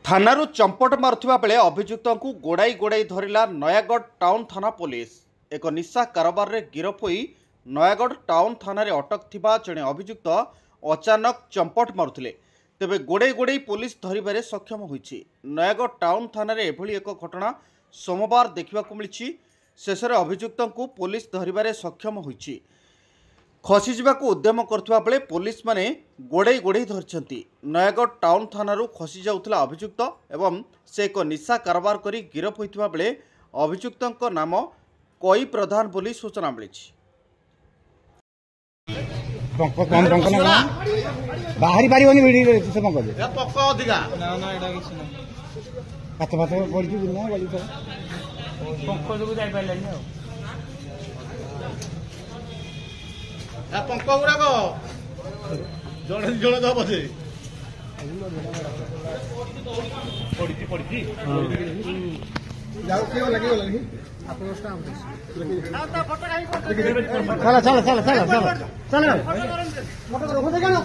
थानारू चंपट मारुथिबा बेले अभियुक्तଙ୍କୁ गोड़ाई गोड़ाई धरिला नयागढ़ टाउन थाना पुलिस। एक निशा कारोबार रे गिरफ होई नयागढ़ टाउन थाना रे अटक थिबा जणे अभियुक्त अचानक चंपट मारुथिले, तेबे गोड़ाई गोड़ाई पुलिस धरिबारे सक्षम होईछि। नयागढ़ टाउन थाना रे एभली एक घटना सोमवार देखिबाकू मिलिछि। शेषरे अभियुक्तଙ୍କୁ पुलिस धरिबारे सक्षम होईछि। खसीजाकू उद्यम करथिबा बेले पुलिस माने गोड़ाई गोड़ाई धरिछंती। नयागढ़ टाउन थानारू खसी जाउथला अभियुक्त एवं से एक निशा कारोबार करी गिरफ होइथिबा बेले अभियुक्तଙ୍କ नाम कई प्रधान बोली सूचना मिलिछि। बाहरी पारिबनी भिडी से कम कर या पक्का अधिका ना ना एटा किछ ना हाथ हाथ पड़ी ना गली तो पंख जो जाई पाइलानी आ या पंख गुरा को जण जण द बजे पड़ी जाओ क्यों लगे लगे आपको स्टाफ चला चला चला चला चला चला फोटो करो